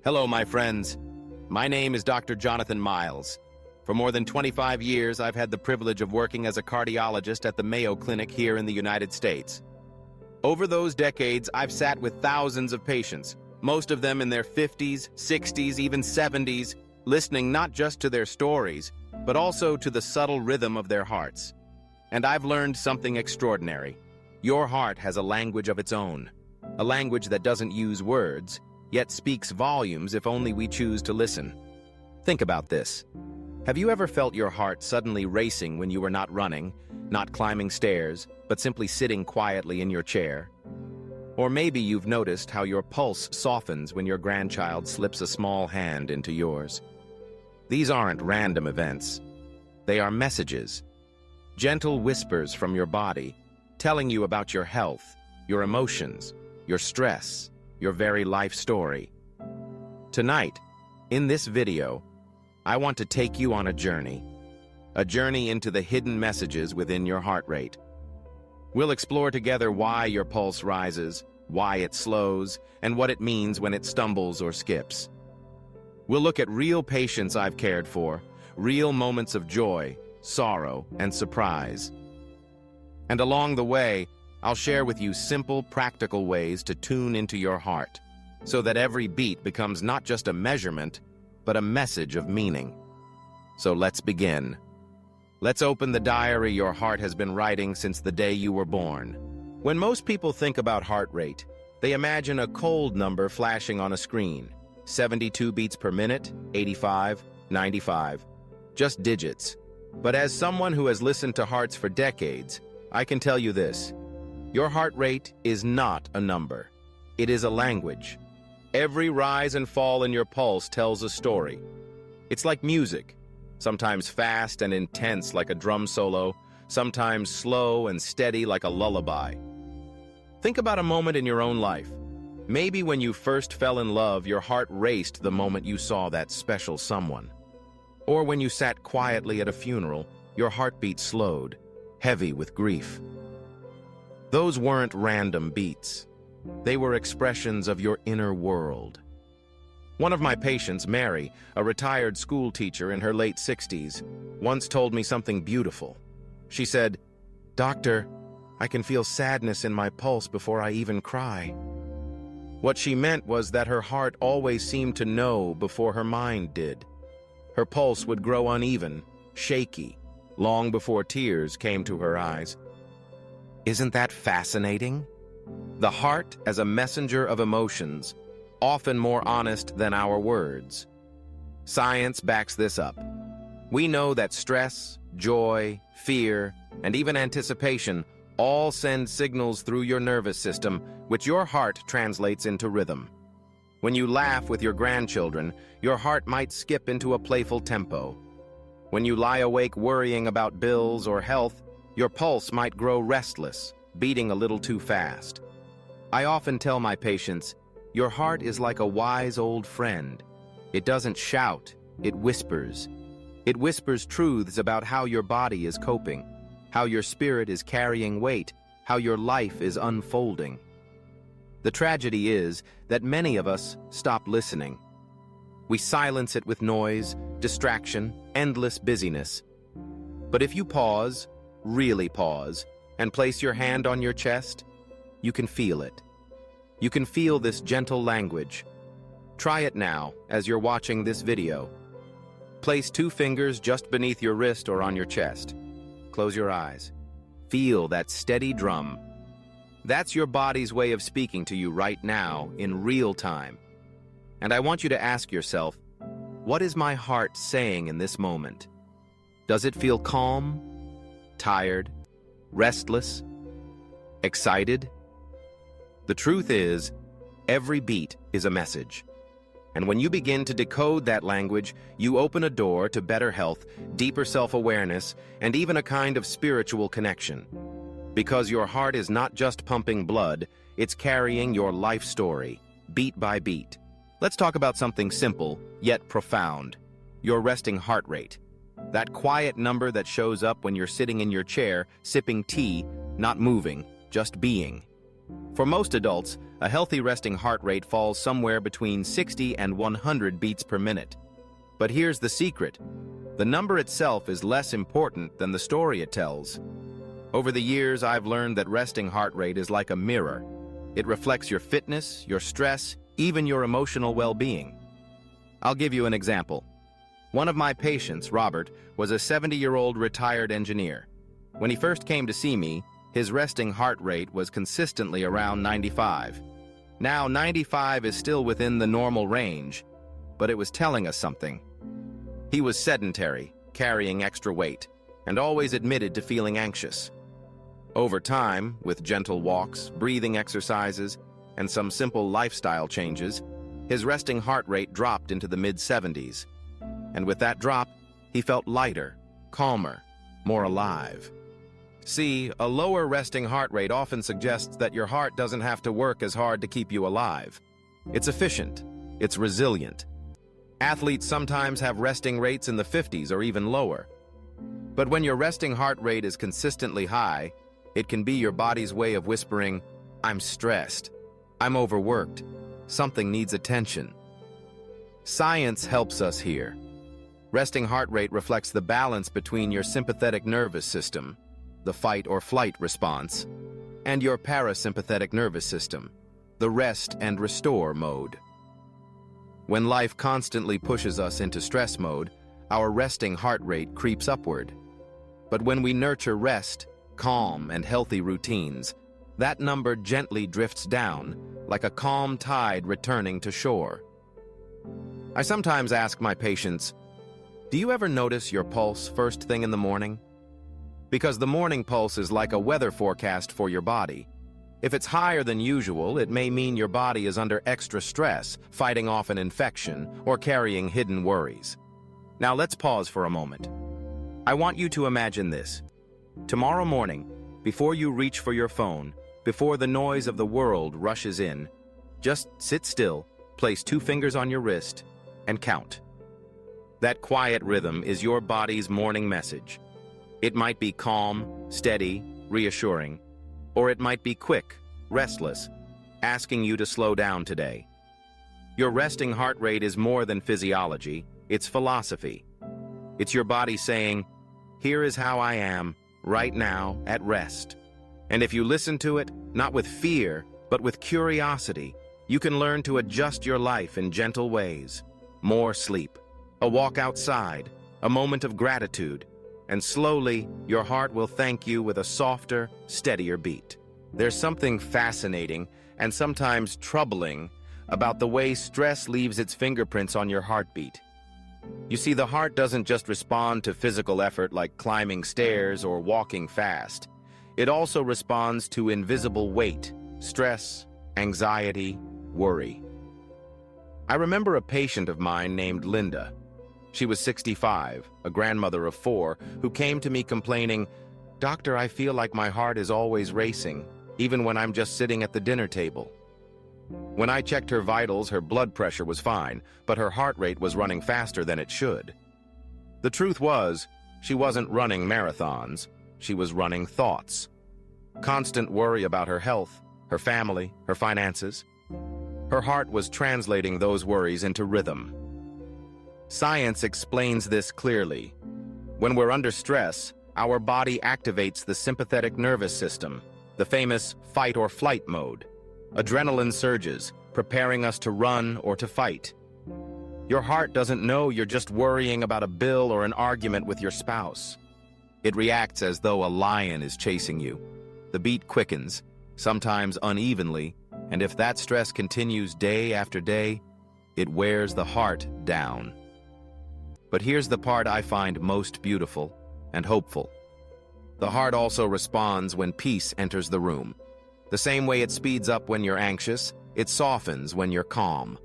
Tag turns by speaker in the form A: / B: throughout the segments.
A: Hello, my friends. My name is Dr. Jonathan Miles. For more than 25 years, I've had the privilege of working as a cardiologist at the Mayo Clinic here in the United States. Over those decades, I've sat with thousands of patients, most of them in their 50s, 60s, even 70s, listening not just to their stories, but also to the subtle rhythm of their hearts. And I've learned something extraordinary. Your heart has a language of its own, a language that doesn't use words, yet speaks volumes if only we choose to listen. Think about this. Have you ever felt your heart suddenly racing when you were not running, not climbing stairs, but simply sitting quietly in your chair? Or maybe you've noticed how your pulse softens when your grandchild slips a small hand into yours. These aren't random events. They are messages, gentle whispers from your body, telling you about your health, your emotions, your stress, your very life story. Tonight, in this video, I want to take you on a journey into the hidden messages within your heart rate. We'll explore together why your pulse rises, why it slows, and what it means when it stumbles or skips. We'll look at real patients I've cared for, real moments of joy, sorrow, and surprise. And along the way, I'll share with you simple, practical ways to tune into your heart, so that every beat becomes not just a measurement, but a message of meaning. So let's begin. Let's open the diary your heart has been writing since the day you were born. When most people think about heart rate, they imagine a cold number flashing on a screen. 72 beats per minute, 85, 95. Just digits. But as someone who has listened to hearts for decades, I can tell you this. Your heart rate is not a number. It is a language. Every rise and fall in your pulse tells a story. It's like music, sometimes fast and intense like a drum solo, sometimes slow and steady like a lullaby. Think about a moment in your own life. Maybe when you first fell in love, your heart raced the moment you saw that special someone. Or when you sat quietly at a funeral, your heartbeat slowed, heavy with grief. Those weren't random beats. They were expressions of your inner world. One of my patients, Mary, a retired school teacher in her late 60s, once told me something beautiful. She said, "Doctor, I can feel sadness in my pulse before I even cry." What she meant was that her heart always seemed to know before her mind did. Her pulse would grow uneven, shaky, long before tears came to her eyes. Isn't that fascinating? The heart as a messenger of emotions, often more honest than our words. Science backs this up. We know that stress, joy, fear, and even anticipation all send signals through your nervous system, which your heart translates into rhythm. When you laugh with your grandchildren, your heart might skip into a playful tempo. When you lie awake worrying about bills or health, your pulse might grow restless, beating a little too fast. I often tell my patients, your heart is like a wise old friend. It doesn't shout, it whispers. It whispers truths about how your body is coping, how your spirit is carrying weight, how your life is unfolding. The tragedy is that many of us stop listening. We silence it with noise, distraction, endless busyness. But if you pause, really pause, and place your hand on your chest, you can feel it. You can feel this gentle language. Try it now as you're watching this video. Place 2 fingers just beneath your wrist or on your chest. Close your eyes. Feel that steady drum. That's your body's way of speaking to you right now in real time. And I want you to ask yourself, what is my heart saying in this moment? Does it feel calm, tired, restless, excited? The truth is, every beat is a message. And when you begin to decode that language, you open a door to better health, deeper self-awareness, and even a kind of spiritual connection. Because your heart is not just pumping blood, it's carrying your life story, beat by beat. Let's talk about something simple, yet profound. Your resting heart rate. That quiet number that shows up when you're sitting in your chair, sipping tea, not moving, just being. For most adults, a healthy resting heart rate falls somewhere between 60 and 100 beats per minute. But here's the secret. The number itself is less important than the story it tells. Over the years, I've learned that resting heart rate is like a mirror. It reflects your fitness, your stress, even your emotional well-being. I'll give you an example. One of my patients, Robert, was a 70-year-old retired engineer. When he first came to see me, his resting heart rate was consistently around 95. Now, 95 is still within the normal range, but it was telling us something. He was sedentary, carrying extra weight, and always admitted to feeling anxious. Over time, with gentle walks, breathing exercises, and some simple lifestyle changes, his resting heart rate dropped into the mid-70s. And with that drop, he felt lighter, calmer, more alive. See, a lower resting heart rate often suggests that your heart doesn't have to work as hard to keep you alive. It's efficient. It's resilient. Athletes sometimes have resting rates in the 50s or even lower. But when your resting heart rate is consistently high, it can be your body's way of whispering, "I'm stressed. I'm overworked. Something needs attention." Science helps us here. Resting heart rate reflects the balance between your sympathetic nervous system, the fight or flight response, and your parasympathetic nervous system, the rest and restore mode. When life constantly pushes us into stress mode, our resting heart rate creeps upward. But when we nurture rest, calm, and healthy routines, that number gently drifts down, like a calm tide returning to shore. I sometimes ask my patients, do you ever notice your pulse first thing in the morning? Because the morning pulse is like a weather forecast for your body. If it's higher than usual, it may mean your body is under extra stress, fighting off an infection, or carrying hidden worries. Now let's pause for a moment. I want you to imagine this. Tomorrow morning, before you reach for your phone, before the noise of the world rushes in, just sit still, place 2 fingers on your wrist, and count. That quiet rhythm is your body's morning message. It might be calm, steady, reassuring, or it might be quick, restless, asking you to slow down today. Your resting heart rate is more than physiology, it's philosophy. It's your body saying, here is how I am, right now, at rest. And if you listen to it, not with fear, but with curiosity, you can learn to adjust your life in gentle ways. More sleep, a walk outside, a moment of gratitude, and slowly, your heart will thank you with a softer, steadier beat. There's something fascinating and sometimes troubling about the way stress leaves its fingerprints on your heartbeat. You see, the heart doesn't just respond to physical effort like climbing stairs or walking fast. It also responds to invisible weight, stress, anxiety, worry. I remember a patient of mine named Linda. She was 65, a grandmother of 4, who came to me complaining, "Doctor, I feel like my heart is always racing, even when I'm just sitting at the dinner table." When I checked her vitals, her blood pressure was fine, but her heart rate was running faster than it should. The truth was, she wasn't running marathons, she was running thoughts. Constant worry about her health, her family, her finances. Her heart was translating those worries into rhythm. Science explains this clearly. When we're under stress, our body activates the sympathetic nervous system, the famous fight or flight mode. Adrenaline surges, preparing us to run or to fight. Your heart doesn't know you're just worrying about a bill or an argument with your spouse. It reacts as though a lion is chasing you. The beat quickens, sometimes unevenly, and if that stress continues day after day, it wears the heart down. But here's the part I find most beautiful and hopeful. The heart also responds when peace enters the room. The same way it speeds up when you're anxious, it softens when you're calm.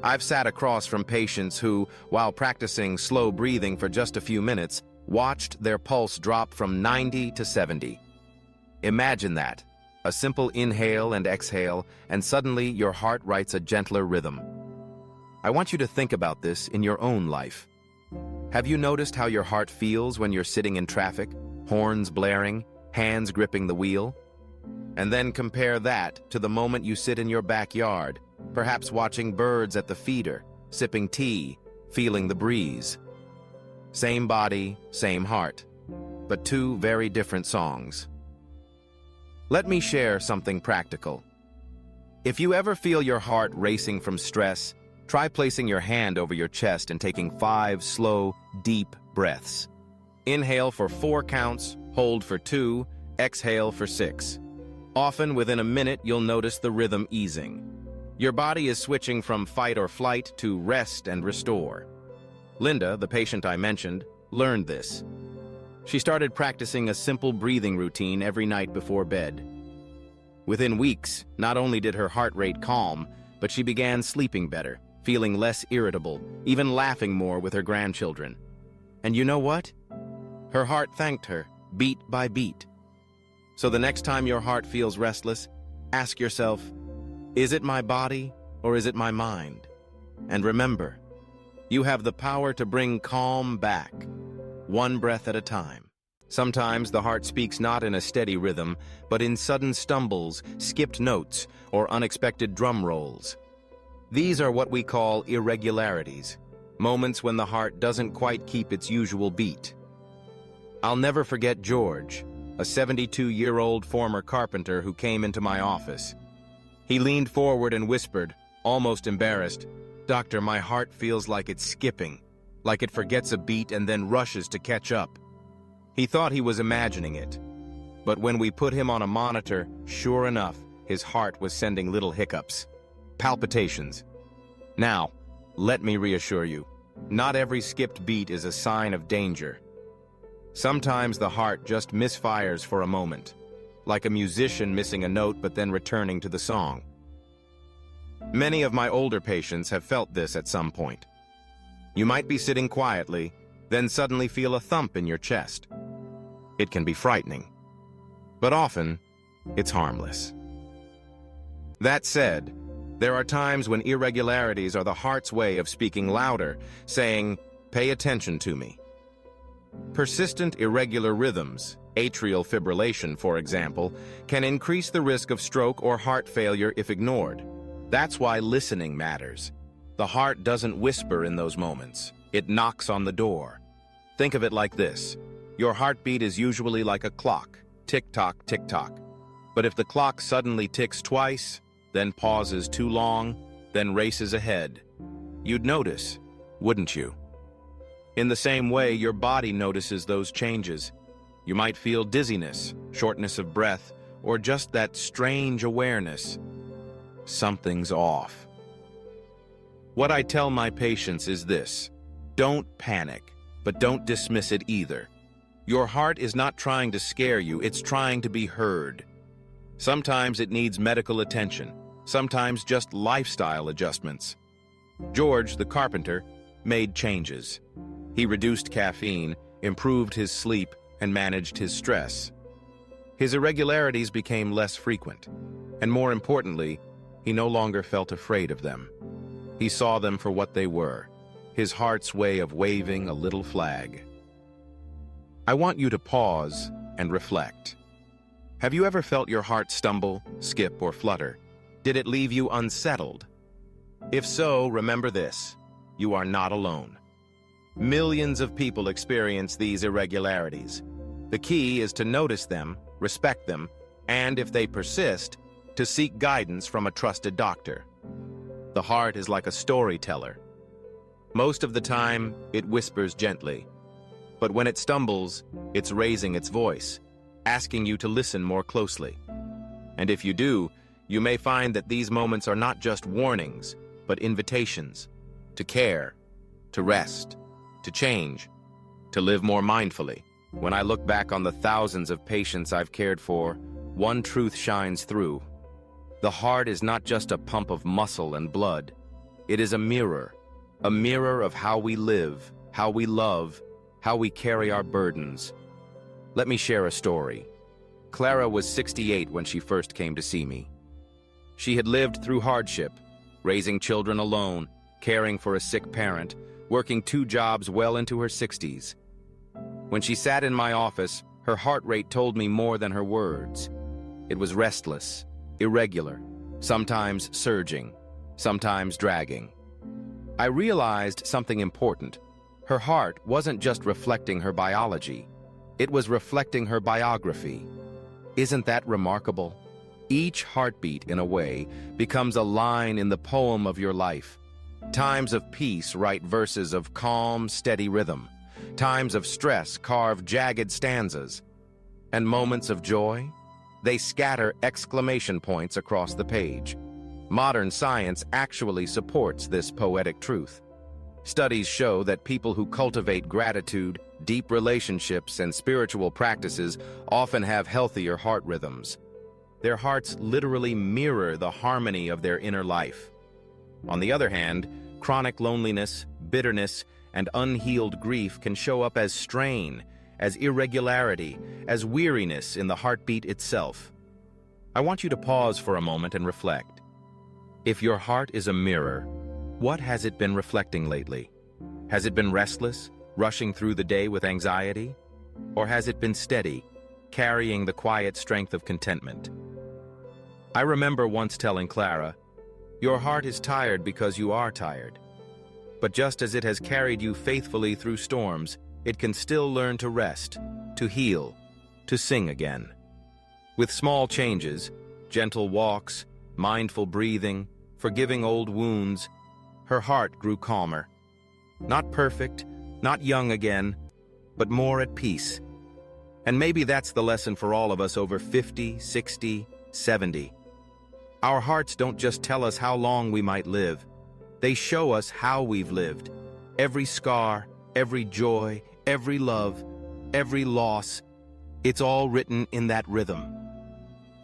A: I've sat across from patients who, while practicing slow breathing for just a few minutes, watched their pulse drop from 90 to 70. Imagine that. A simple inhale and exhale, and suddenly your heart writes a gentler rhythm. I want you to think about this in your own life. Have you noticed how your heart feels when you're sitting in traffic, horns blaring, hands gripping the wheel? And then compare that to the moment you sit in your backyard, perhaps watching birds at the feeder, sipping tea, feeling the breeze. Same body, same heart, but two very different songs. Let me share something practical. If you ever feel your heart racing from stress, try placing your hand over your chest and taking 5 slow, deep breaths. Inhale for 4 counts, hold for 2, exhale for 6. Often within a minute, you'll notice the rhythm easing. Your body is switching from fight or flight to rest and restore. Linda, the patient I mentioned, learned this. She started practicing a simple breathing routine every night before bed. Within weeks, not only did her heart rate calm, but she began sleeping better, feeling less irritable, even laughing more with her grandchildren. And you know what? Her heart thanked her, beat by beat. So the next time your heart feels restless, ask yourself, is it my body or is it my mind? And remember, you have the power to bring calm back, one breath at a time. Sometimes the heart speaks not in a steady rhythm, but in sudden stumbles, skipped notes, or unexpected drum rolls. These are what we call irregularities, moments when the heart doesn't quite keep its usual beat. I'll never forget George, a 72-year-old former carpenter who came into my office. He leaned forward and whispered, almost embarrassed, "Doctor, my heart feels like it's skipping, like it forgets a beat and then rushes to catch up." He thought he was imagining it. But when we put him on a monitor, sure enough, his heart was sending little hiccups, palpitations. Now, let me reassure you, not every skipped beat is a sign of danger. Sometimes the heart just misfires for a moment, like a musician missing a note but then returning to the song. Many of my older patients have felt this at some point. You might be sitting quietly, then suddenly feel a thump in your chest. It can be frightening, but often it's harmless. That said, there are times when irregularities are the heart's way of speaking louder, saying, "Pay attention to me." Persistent irregular rhythms, atrial fibrillation for example, can increase the risk of stroke or heart failure if ignored. That's why listening matters. The heart doesn't whisper in those moments. It knocks on the door. Think of it like this. Your heartbeat is usually like a clock, tick-tock, tick-tock. But if the clock suddenly ticks twice, then pauses too long, then races ahead, you'd notice, wouldn't you? In the same way, your body notices those changes. You might feel dizziness, shortness of breath, or just that strange awareness. Something's off. What I tell my patients is this: don't panic, but don't dismiss it either. Your heart is not trying to scare you, it's trying to be heard. Sometimes it needs medical attention, sometimes just lifestyle adjustments. George, the carpenter, made changes. He reduced caffeine, improved his sleep, and managed his stress. His irregularities became less frequent, and more importantly, he no longer felt afraid of them. He saw them for what they were, his heart's way of waving a little flag. I want you to pause and reflect. Have you ever felt your heart stumble, skip, or flutter? Did it leave you unsettled? If so, remember this: you are not alone. Millions of people experience these irregularities. The key is to notice them, respect them, and if they persist, to seek guidance from a trusted doctor. The heart is like a storyteller. Most of the time, it whispers gently. But when it stumbles, it's raising its voice, asking you to listen more closely. And if you do, you may find that these moments are not just warnings, but invitations to care, to rest, to change, to live more mindfully. When I look back on the thousands of patients I've cared for, one truth shines through. The heart is not just a pump of muscle and blood. It is a mirror of how we live, how we love, how we carry our burdens. Let me share a story. Clara was 68 when she first came to see me. She had lived through hardship, raising children alone, caring for a sick parent, working 2 jobs well into her 60s. When she sat in my office, her heart rate told me more than her words. It was restless, irregular, sometimes surging, sometimes dragging. I realized something important. Her heart wasn't just reflecting her biology. It was reflecting her biography. Isn't that remarkable? Each heartbeat, in a way, becomes a line in the poem of your life. Times of peace write verses of calm, steady rhythm. Times of stress carve jagged stanzas. And moments of joy? They scatter exclamation points across the page. Modern science actually supports this poetic truth. Studies show that people who cultivate gratitude, deep relationships, and spiritual practices often have healthier heart rhythms. Their hearts literally mirror the harmony of their inner life. On the other hand, chronic loneliness, bitterness, and unhealed grief can show up as strain, as irregularity, as weariness in the heartbeat itself. I want you to pause for a moment and reflect. If your heart is a mirror, what has it been reflecting lately? Has it been restless, rushing through the day with anxiety? Or has it been steady, carrying the quiet strength of contentment? I remember once telling Clara, "Your heart is tired because you are tired." But just as it has carried you faithfully through storms, it can still learn to rest, to heal, to sing again. With small changes, gentle walks, mindful breathing, forgiving old wounds, her heart grew calmer. Not perfect, not young again, but more at peace. And maybe that's the lesson for all of us over 50, 60, 70. Our hearts don't just tell us how long we might live. They show us how we've lived. Every scar, every joy, every love, every loss, it's all written in that rhythm.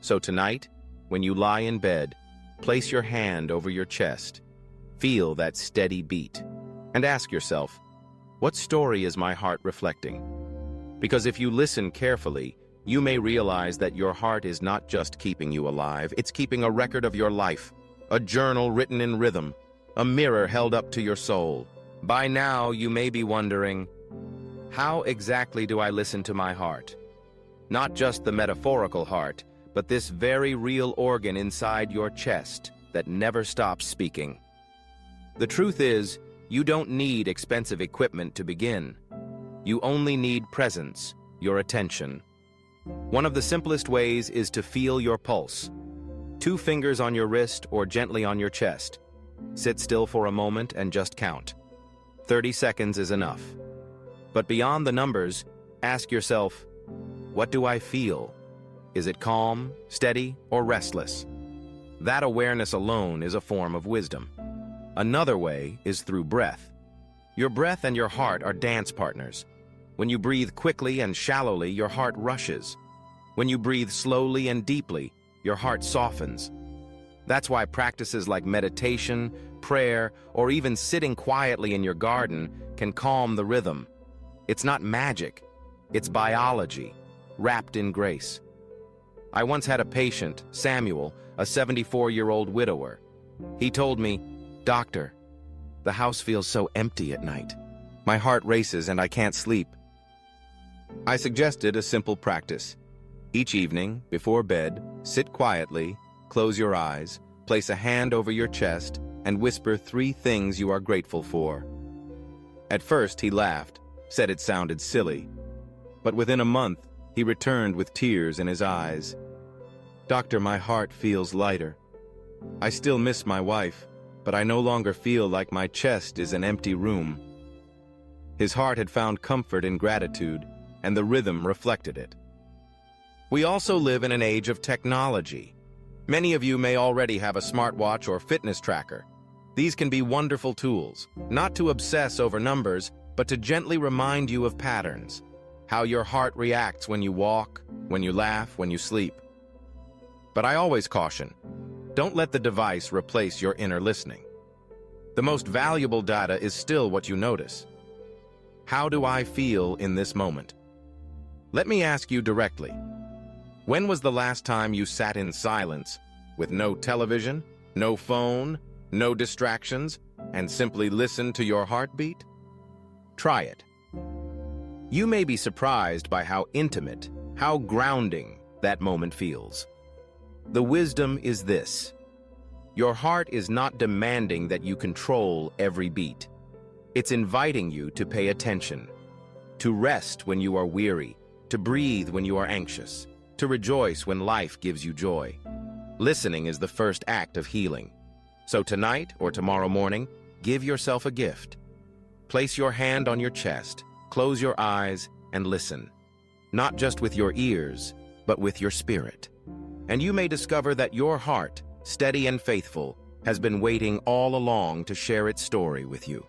A: So tonight, when you lie in bed, place your hand over your chest, feel that steady beat, and ask yourself, what story is my heart reflecting? Because if you listen carefully, you may realize that your heart is not just keeping you alive, it's keeping a record of your life, a journal written in rhythm, a mirror held up to your soul. By now, you may be wondering, how exactly do I listen to my heart? Not just the metaphorical heart, but this very real organ inside your chest that never stops speaking. The truth is, you don't need expensive equipment to begin. You only need presence, your attention. One of the simplest ways is to feel your pulse. 2 fingers on your wrist or gently on your chest. Sit still for a moment and just count. 30 seconds is enough. But beyond the numbers, ask yourself, what do I feel? Is it calm, steady, or restless? That awareness alone is a form of wisdom. Another way is through breath. Your breath and your heart are dance partners. When you breathe quickly and shallowly, your heart rushes. When you breathe slowly and deeply, your heart softens. That's why practices like meditation, prayer, or even sitting quietly in your garden can calm the rhythm. It's not magic, it's biology, wrapped in grace. I once had a patient, Samuel, a 74-year-old widower. He told me, "Doctor, the house feels so empty at night. My heart races and I can't sleep." I suggested a simple practice. Each evening, before bed, sit quietly, close your eyes, place a hand over your chest, and whisper 3 things you are grateful for. At first, he laughed, said it sounded silly. But within a month, he returned with tears in his eyes. "Doctor, my heart feels lighter. I still miss my wife, but I no longer feel like my chest is an empty room." His heart had found comfort in gratitude, and the rhythm reflected it. We also live in an age of technology. Many of you may already have a smartwatch or fitness tracker. These can be wonderful tools, not to obsess over numbers, but to gently remind you of patterns, how your heart reacts when you walk, when you laugh, when you sleep. But I always caution, don't let the device replace your inner listening. The most valuable data is still what you notice. How do I feel in this moment? Let me ask you directly. When was the last time you sat in silence, with no television, no phone, no distractions, and simply listened to your heartbeat? Try it. You may be surprised by how intimate, how grounding that moment feels. The wisdom is this: your heart is not demanding that you control every beat. It's inviting you to pay attention, to rest when you are weary, to breathe when you are anxious, to rejoice when life gives you joy. Listening is the first act of healing. So tonight or tomorrow morning, give yourself a gift. Place your hand on your chest, close your eyes, and listen. Not just with your ears, but with your spirit. And you may discover that your heart, steady and faithful, has been waiting all along to share its story with you.